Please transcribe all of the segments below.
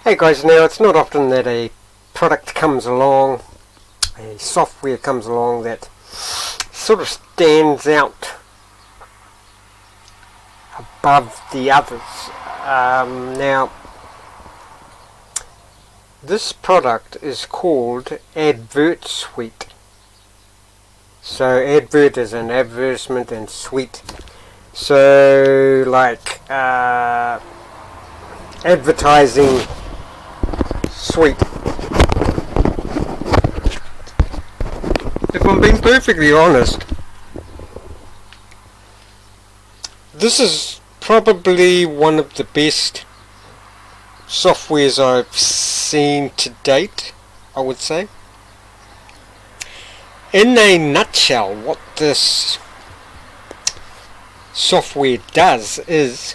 Hey guys, now it's not often that a product comes along, a software comes along that sort of stands out above the others. Now, this product is called AdvertSuite. So advert is an advertisement and suite. So like advertising suite. If I'm being perfectly honest, this is probably one of the best softwares I've seen to date, I would say. In a nutshell, what this software does is,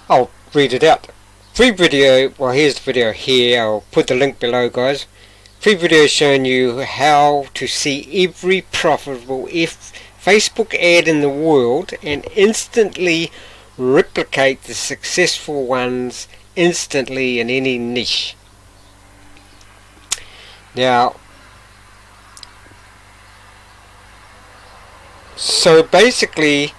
I'll read it out. Free video, well here's the video here, I'll put the link below guys. Free video showing you how to see every profitable Facebook ad in the world and instantly replicate the successful ones instantly in any niche. Now, so basically,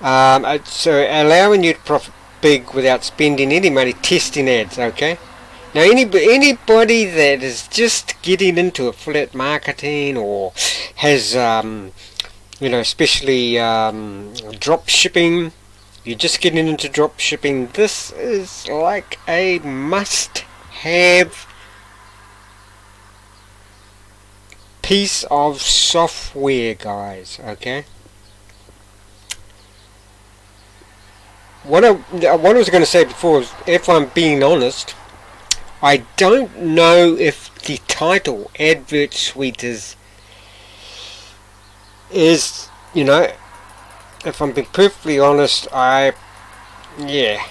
so allowing you to profit big without spending any money testing ads, okay? Now anybody that is just getting into affiliate marketing or has, especially drop shipping, you're just getting into drop shipping, this is like a must-have piece of software, guys, okay? What I was going to say before is, if I'm being honest, I don't know if the title AdvertSuite is if I'm being perfectly honest, yeah.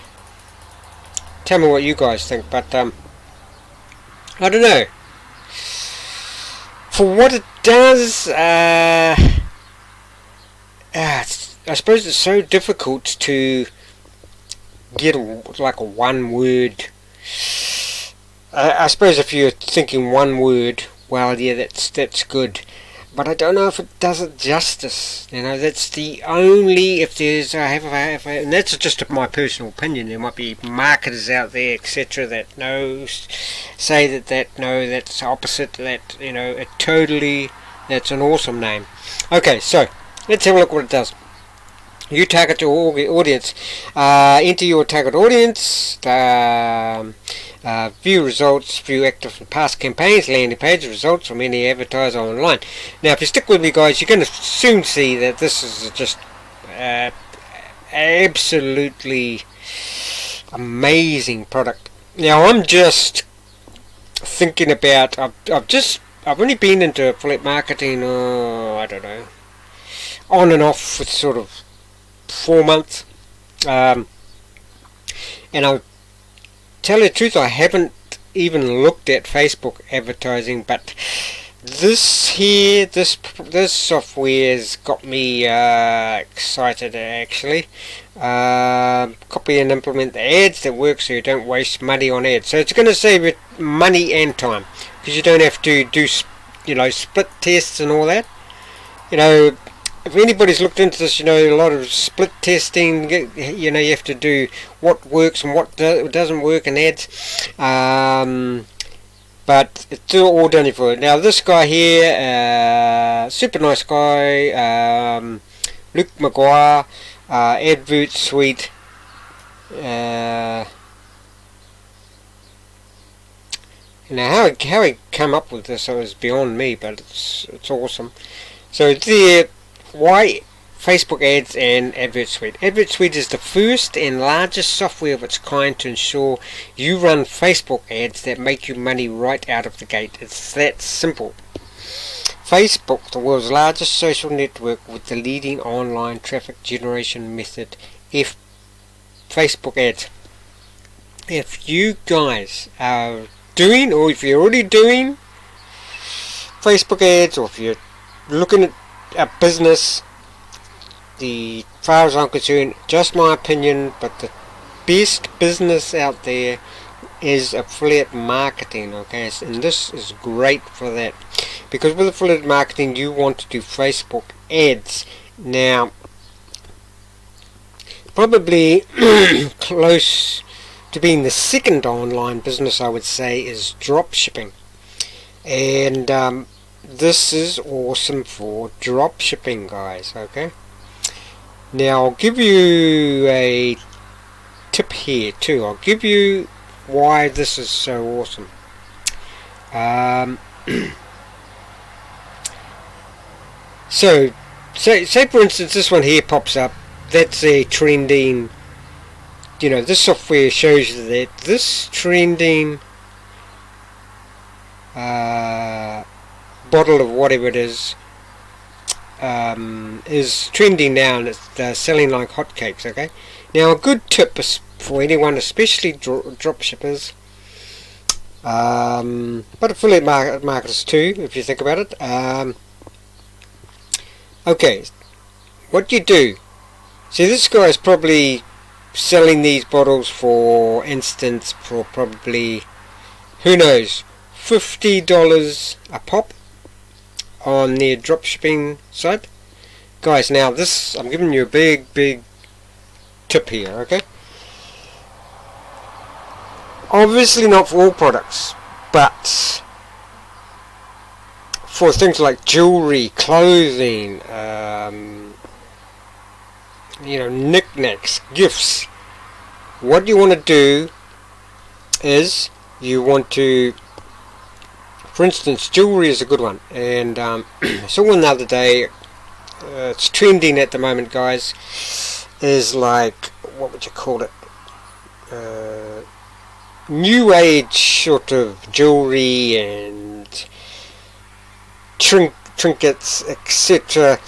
Tell me what you guys think, but I don't know. For what it does, I suppose it's so difficult to get like a one word. I suppose if you're thinking one word, well, yeah, that's good. But I don't know if it does it justice. That's the only, if there's, and that's just my personal opinion. There might be marketers out there, etc., that say that no, that's opposite. That it totally, that's an awesome name. Okay, so let's have a look what it does. You target your audience. Enter your target audience. View results, view active and past campaigns, landing page results from any advertiser online. Now, if you stick with me, guys, you're going to soon see that this is just absolutely amazing product. Now, I'm just thinking about. I've only been into affiliate marketing. I don't know, on and off for sort of 4 months, and I'll tell you the truth, I haven't even looked at Facebook advertising, but this software's got me excited actually. Copy and implement the ads that work so you don't waste money on ads. So it's going to save you money and time, because you don't have to do split tests and all that. If anybody's looked into this, a lot of split testing, you have to do what works and what doesn't work in ads. But it's all done for it. Now this guy here, super nice guy, Luke McGuire, AdvertSuite. Now how he come up with this is beyond me, but it's awesome. So there. Why Facebook ads and AdvertSuite? AdvertSuite is the first and largest software of its kind to ensure you run Facebook ads that make you money right out of the gate. It's that simple. Facebook, the world's largest social network with the leading online traffic generation method, Facebook ads. If you guys are doing, or if you're already doing Facebook ads, or if you're looking at a business, as far as I'm concerned, just my opinion, but the best business out there is affiliate marketing, okay, and this is great for that, because with affiliate marketing you want to do Facebook ads. Now probably close to being the second online business, I would say, is drop shipping, and this is awesome for drop shipping, guys. Okay, now I'll give you a tip here too. I'll give you why this is so awesome. So say for instance this one here pops up. That's a trending, this software shows you that this trending bottle of whatever it is trending now, and it's selling like hotcakes. Okay, now a good tip is for anyone, especially drop shippers, but affiliate marketers too, if you think about it. Okay, what you do, see, this guy is probably selling these bottles, for instance, for probably, who knows, $50 a pop on their dropshipping site. Guys, now this, I'm giving you a big tip here, okay? Obviously not for all products, but for things like jewelry, clothing, knickknacks, gifts, what you want to do is you want to, for instance, jewelry is a good one, and I saw one the other day. It's trending at the moment, guys, is like, what would you call it, new age sort of jewelry and trinkets, etc.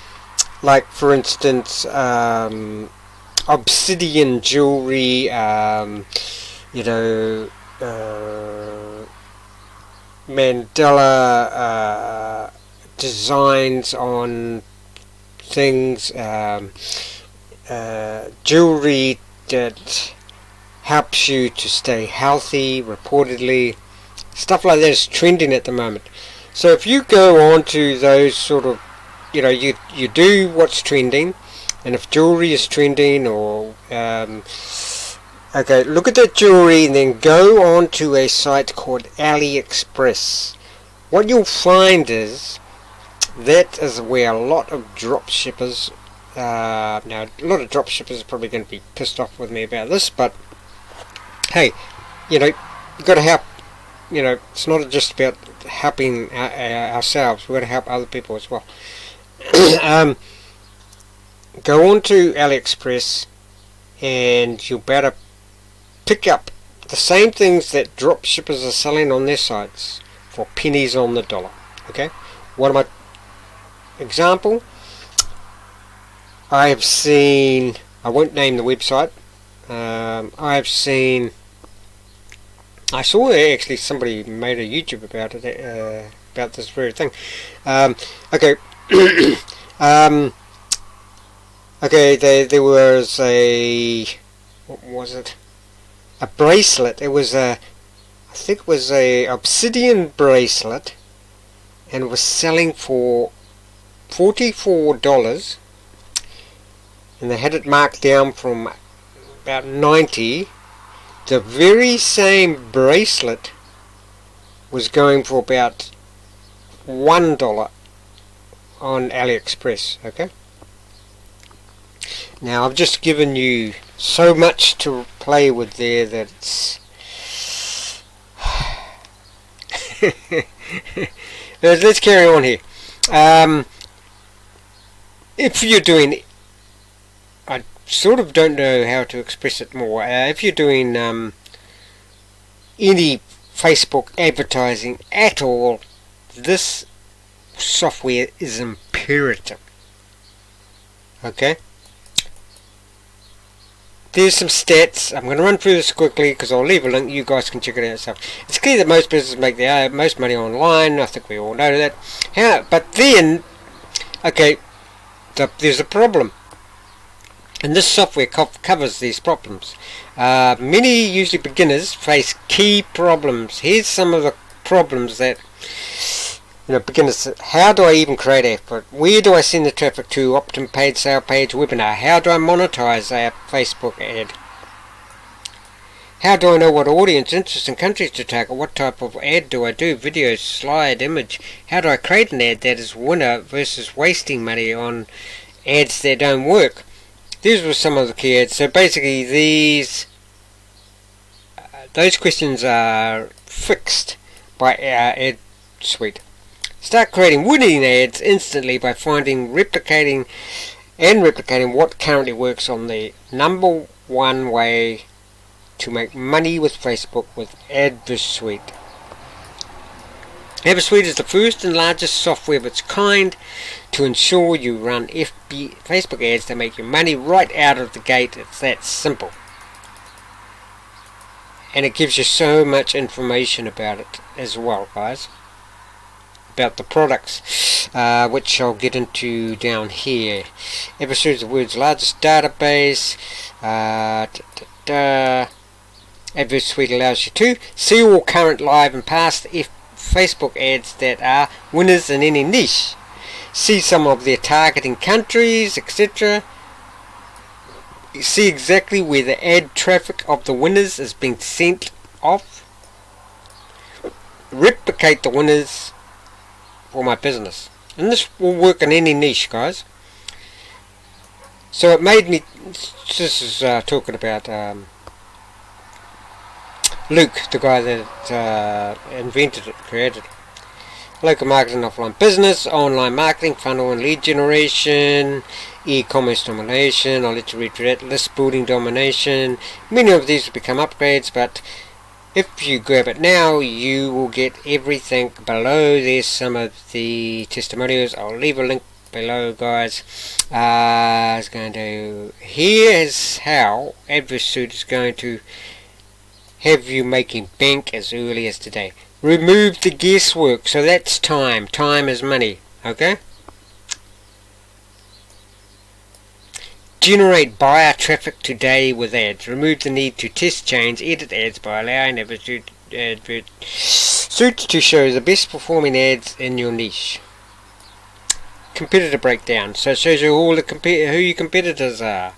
Like, for instance, obsidian jewelry, mandala designs on things, jewelry that helps you to stay healthy, reportedly. Stuff like that is trending at the moment. So if you go on to those sort of, you do what's trending, and if jewelry is trending, or okay, look at that jewelry and then go on to a site called AliExpress. What you'll find is that is where a lot of drop shippers, now a lot of drop shippers are probably going to be pissed off with me about this, but hey, you've got to help. It's not just about helping ourselves, we've got to help other people as well. Go on to AliExpress and you better pick up the same things that drop shippers are selling on their sites for pennies on the dollar. Okay, what am I? Example, I have seen, I won't name the website, I saw actually somebody made a YouTube about it, about this very thing. Okay, okay, there was what was it? A bracelet. It was I think it was a obsidian bracelet, and it was selling for $44, and they had it marked down from about $90. The very same bracelet was going for about $1 on AliExpress. Okay, now I've just given you so much to play with there that it's let's carry on here. If you're doing, I sort of don't know how to express it more. If you're doing any Facebook advertising at all, this software is imperative. Okay? There's some stats. I'm going to run through this quickly because I'll leave a link. You guys can check it out yourself. It's clear that most businesses make their most money online. I think we all know that. But then, okay, there's a problem. And this software covers these problems. Many, usually beginners, face key problems. Here's some of the problems that beginners. How do I even create effort? Where do I send the traffic to? Opt-in page, sale page, webinar. How do I monetize a Facebook ad? How do I know what audience, interest, and countries to target? What type of ad do I do? Video, slide, image. How do I create an ad that is winner versus wasting money on ads that don't work? These were some of the key ads. So basically, those questions are fixed by our ad suite. Start creating winning ads instantly by finding, replicating what currently works on the number one way to make money with Facebook with AdvertSuite. AdvertSuite is the first and largest software of its kind to ensure you run Facebook ads that make you money right out of the gate. It's that simple. And it gives you so much information about it as well, guys. About the products, which I'll get into down here. AdvertSuite is the world's largest database. AdvertSuite allows you to see all current, live and past Facebook ads that are winners in any niche. See some of their targeting countries, etc. See exactly where the ad traffic of the winners is being sent off. Replicate the winners for my business. And this will work in any niche, guys. So it made me, this is talking about Luke, the guy that invented it, created it. Local marketing, offline business, online marketing, funnel and lead generation, e-commerce domination. I'll let you read through that. List building domination. Many of these will become upgrades, but if you grab it now, you will get everything below. There's some of the testimonials. I'll leave a link below, guys. Here's how AdvertSuite is going to have you making bank as early as today. Remove the guesswork. So that's time. Time is money. Okay? Generate buyer traffic today with ads. Remove the need to test, change, edit ads by allowing AdvertSuite to show the best performing ads in your niche. Competitor breakdown. So it shows you all who your competitors are.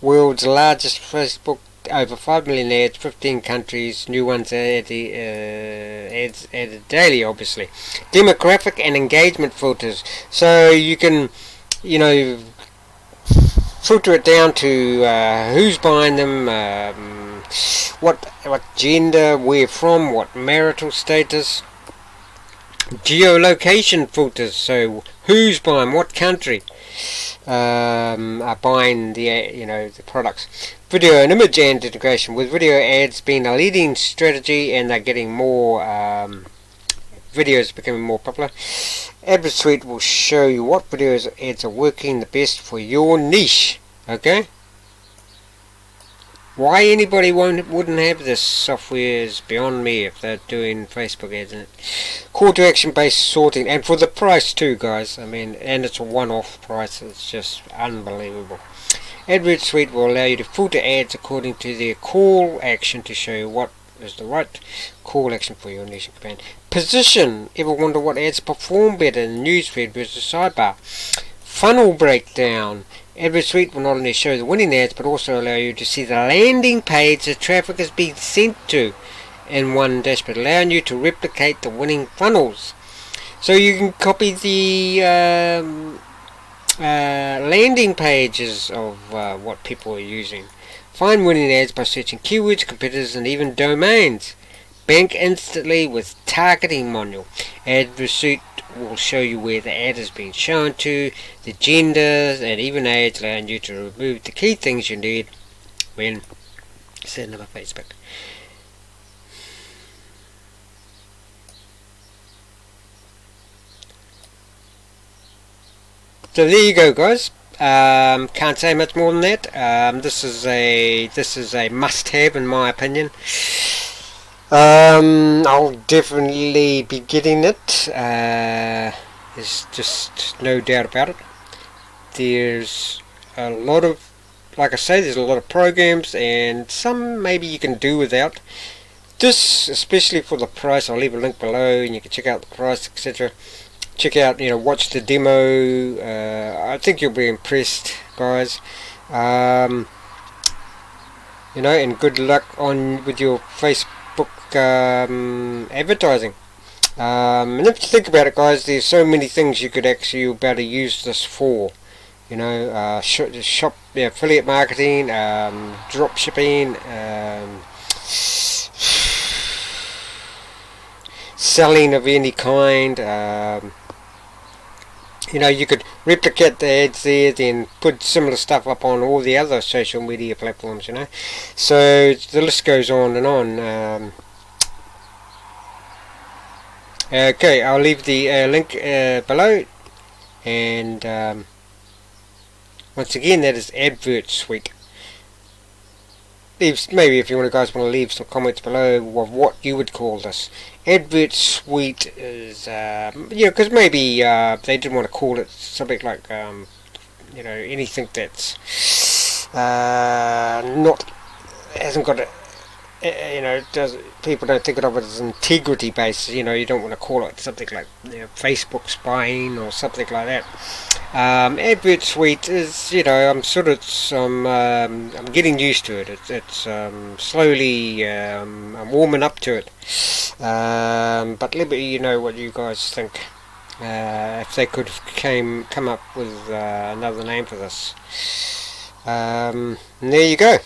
World's largest Facebook. Over 5 million ads, 15 countries, new ones ads added daily, obviously. Demographic and engagement filters. So you can, filter it down to who's buying them, what gender, where from, what marital status. Geolocation filters. So who's buying, what country are buying the products. Video and image ad integration, with video ads being a leading strategy and they're getting more videos becoming more popular. AdvertSuite will show you what videos ads are working the best for your niche. Okay? Why anybody wouldn't have this software is beyond me if they're doing Facebook ads in it. Call to action based sorting, and for the price too, guys. I mean, and it's a one-off price. It's just unbelievable. AdvertSuite will allow you to filter ads according to their call action to show you what is the right call action for your niche campaign. Position. Ever wonder what ads perform better in newsfeed versus sidebar? Funnel breakdown. AdvertSuite will not only show the winning ads but also allow you to see the landing page the traffic is being sent to in one dashboard, allowing you to replicate the winning funnels. So you can copy the landing pages of what people are using. Find winning ads by searching keywords, competitors, and even domains. Bank instantly with targeting module. AdvertSuite will show you where the ad is being shown to, the genders, and even age, allowing you to remove the key things you need when setting up a Facebook. So there you go, guys. Can't say much more than that. This is a must-have in my opinion. I'll definitely be getting it. There's just no doubt about it. There's a lot of like I say, there's a lot of programs, and some maybe you can do without. This, especially for the price, I'll leave a link below, and you can check out the price, etc. Check out, watch the demo. I think you'll be impressed, guys. And good luck with your Facebook advertising. And if you think about it, guys, there's so many things you could actually be able to use this for. Shop, affiliate marketing, drop shipping, selling of any kind. You could replicate the ads there, then put similar stuff up on all the other social media platforms. So the list goes on and on. Okay, I'll leave the link below, and once again, that is AdvertSuite. Maybe if you guys want to leave some comments below of what you would call this. AdvertSuite is, because maybe they didn't want to call it something like, anything that's hasn't got people don't think of it as integrity based. You don't want to call it something like Facebook spying or something like that. AdvertSuite is, I'm getting used to it. It's slowly, I'm warming up to it. But let me know what you guys think. If they could come up with another name for this. And there you go.